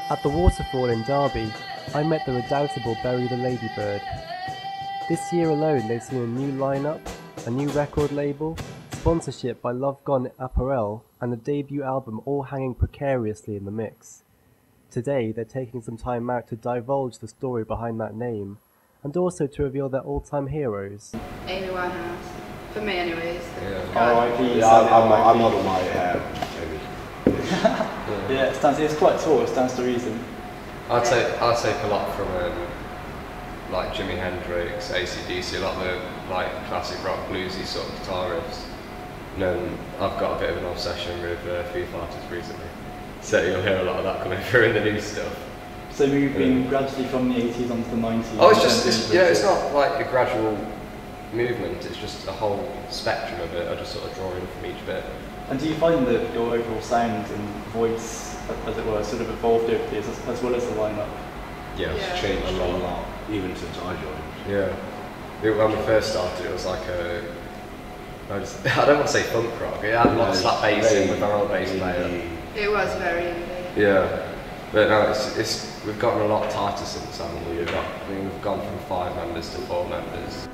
At the Waterfall in Derby, I met the redoubtable Bury the Ladybird. This year alone they've seen a new lineup, a new record label, sponsorship by Love Gone Apparel, and a debut album all hanging precariously in the mix. Today they're taking some time out to divulge the story behind that name, and also to reveal their all-time heroes. Amy Winehouse. For me anyways. R.I.P. Yeah, I'm not on my hair. Yeah, it's quite tall, it stands to reason. I'd take a lot from like Jimi Hendrix, AC/DC, a lot of the like classic rock bluesy sort of guitar riffs. And then I've got a bit of an obsession with Foo Fighters recently, so you'll hear a lot of that coming through in the new stuff. So moving gradually from the 80s onto the 90s. Oh, it's not like a gradual movement. It's just a whole spectrum of it. I just sort of draw in from each bit. And do you find that your overall sound and voice, as it were, sort of evolved over the years, as well as the lineup? Yeah, it's changed a lot, even since I joined. Yeah. When we first started, it was like I don't want to say funk rock. It had a lot of slap bass in with our old bass player. It was very indie. Yeah, but no, we've gotten a lot tighter since then. We've gone from 5 members to 4 members.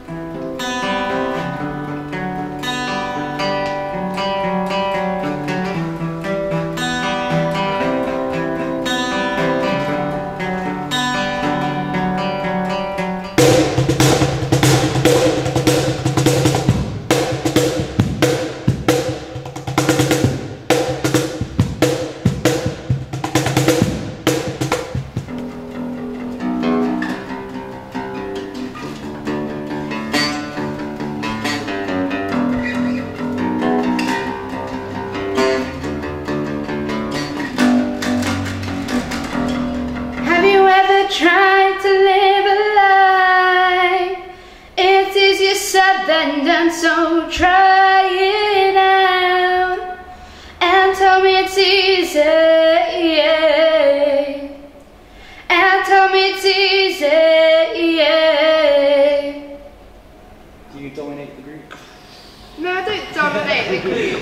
Trying to live a life, it's easier said than done, so try it out and tell me it's easy, and tell me it's easy. Do you dominate the group? No, I don't dominate the group.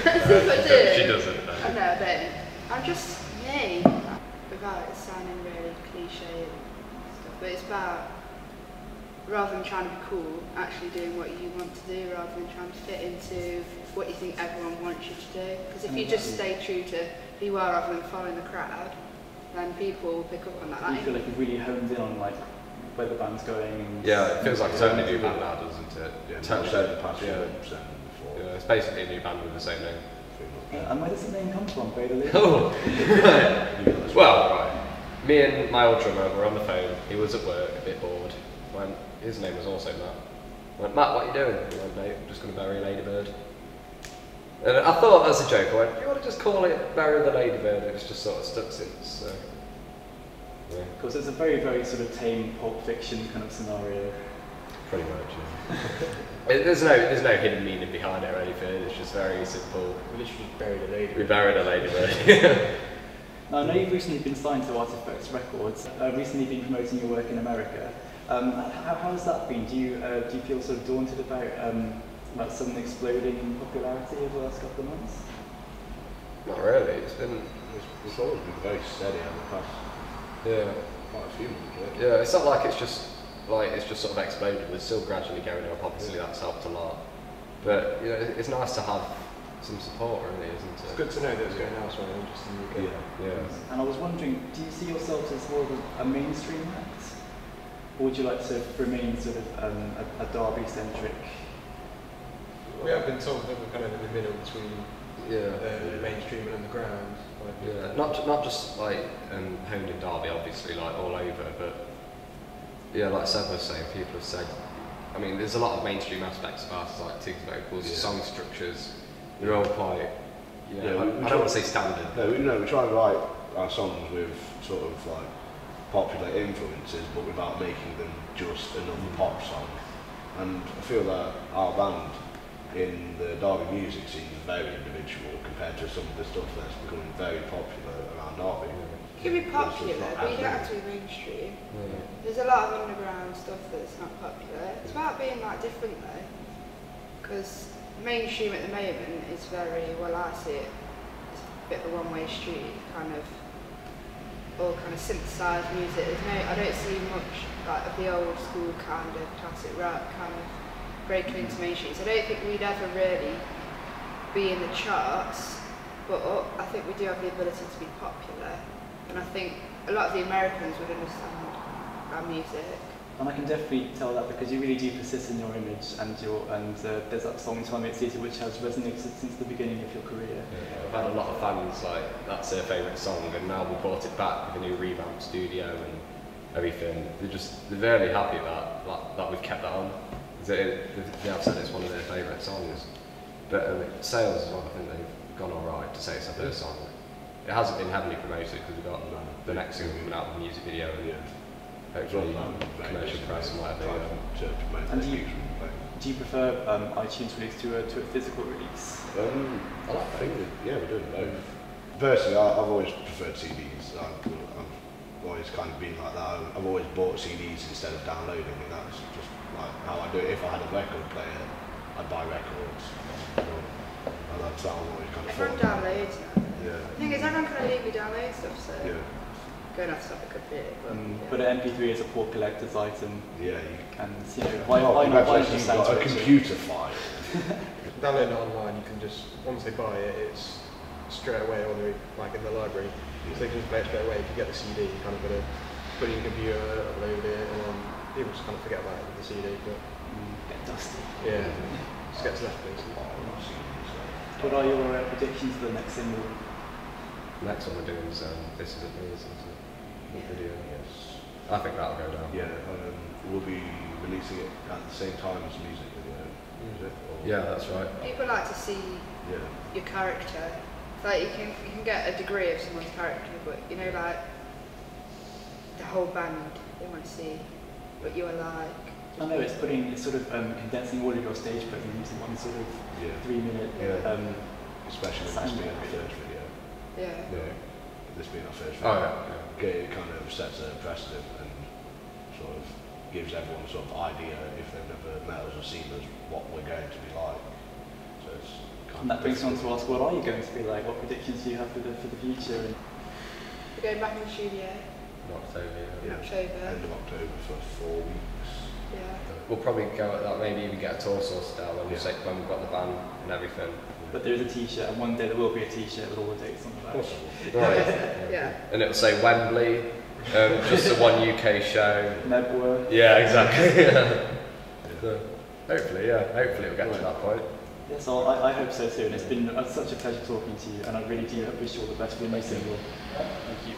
As if I do. She doesn't. I know, I don't. I'm just me. Without it sounding really cliche and stuff, but it's about, rather than trying to be cool, actually doing what you want to do rather than trying to fit into what you think everyone wants you to do. Because if you just stay true to who you are rather than following the crowd, then people will pick up on that. You feel like you've really honed in on like where the band's going. And yeah, it feels like a totally new band now, doesn't it? Yeah, totally. the past 10% before. Yeah, it's basically a new band with the same name. And where does the name come from, Bury the Ladybird? Oh, right. Well, right. Me and my old drummer were on the phone. He was at work, a bit bored. His name was also Matt. I went, Matt, what are you doing? He went, mate, I'm just going to bury a ladybird. And I thought as a joke, I went, do you want to just call it Bury the Ladybird? It's just sort of stuck since. So. Yeah. Of course, it's a very, very sort of tame Pulp Fiction kind of scenario. Pretty much, yeah. There's no hidden meaning behind it or anything, it's just very simple. We literally buried a ladybird. We buried a ladybird. Now, I know you've recently been signed to Artifacts Records, recently been promoting your work in America. How has that been? Do you feel sort of daunted about sudden exploding in popularity over the last couple of months? Not really, It's always been very steady over the past quite a few months, right? Yeah, it's not like it's just sort of exploded. We're still gradually going up. Obviously, that's helped a lot. But you know, it's nice to have some support, really, isn't it? It's good to know that it's going elsewhere than just in the UK. Yeah. And I was wondering, do you see yourselves as more of a mainstream act, or would you like to remain sort of a Derby-centric? We have been told that we're kind of in the middle between the mainstream and underground. Yeah, not just like honed in Derby, obviously, like all over, but yeah, like Seb was saying, people have said, I mean, there's a lot of mainstream aspects of ours, like Tiggy's vocals, song structures, they're all quite, I don't want to say standard. No, we try and write our songs with sort of like popular influences, but without making them just another pop song. And I feel that our band in the Derby music scene is very individual compared to some of the stuff that's becoming very popular around Derby. You can be popular, but you don't have to be mainstream. There's a lot of underground stuff that's not popular. It's about being like different though, because mainstream at the moment is very, well I see it, it's a bit of a one-way street, kind of all kind of synthesised music. I don't see much like of the old school kind of classic rock kind of breaking into mainstream. So I don't think we'd ever really be in the charts, but I think we do have the ability to be popular, and I think a lot of the Americans would understand our music. And I can definitely tell that because you really do persist in your image, and there's that song "Time It's Easy" which has resonated since the beginning of your career. Yeah, I've had a lot of fans like that's their favourite song, and now we brought it back with a new revamped studio and everything. They're very happy that we've kept that on. They have said it's one of their favourite songs. But sales as well, I think they've gone alright to say it's their first song. It hasn't been heavily promoted because we've got the next single coming out with a music video and hopefully commercial press and whatever. And do you prefer iTunes release to a physical release? I like both. Yeah, we're doing both. Personally, I've always preferred CDs. I've always kind of been like that. I've always bought CDs instead of downloading, and that's just like how I do it. If I had a record player, I'd buy records. And that's how I've always kind of everyone thought. downloads now. Yeah. The thing is, everyone kind of legally downloads stuff, so Yeah. going off topic a bit. But an MP3 is a poor collector's item. Yeah. And why not buy you've got a computer file. Downloading it online, you can just, once they buy it, it's straight away on the, like in the library. So they can just play it straight away. If you get the CD, you kind of got to put it in your computer, upload it, and then people just kind of forget about it with the CD. But get dusty. Yeah, just gets left basically. What are your predictions for the next single? The next one we're doing is This Isn't Me, isn't it? Video. Yes. I think that'll go down. Yeah, we'll be releasing it at the same time as the music video. Is it? Or Yeah, that's right. People like to see your character. It's like you can get a degree of someone's character, but you know, like the whole band, they want to see what you are like. I know it's sort of condensing all of your stage presence into one sort of 3-minute. Especially with this being our first video. Yeah. This being our first video. Oh yeah. It kind of sets a precedent and sort of gives everyone sort of idea, if they've never met us or seen us, what we're going to be like. So it's kind and that brings me on to ask, what are you going to be like? What predictions do you have for the future? We're going back in the studio. In October. October. End of October for 4 weeks. Yeah. We'll probably go at that, maybe even get a tour sorted out when we've got the band and everything. But there is a t-shirt, and one day there will be a t-shirt with all the dates on the back. Right. Yeah. And it'll say Wembley, just the one UK show. Nebworth. Yeah, exactly. So, hopefully it'll get to that point. Yeah, so I hope so too, and it's been such a pleasure talking to you, and I really do wish you all the best for your new single. Thank you.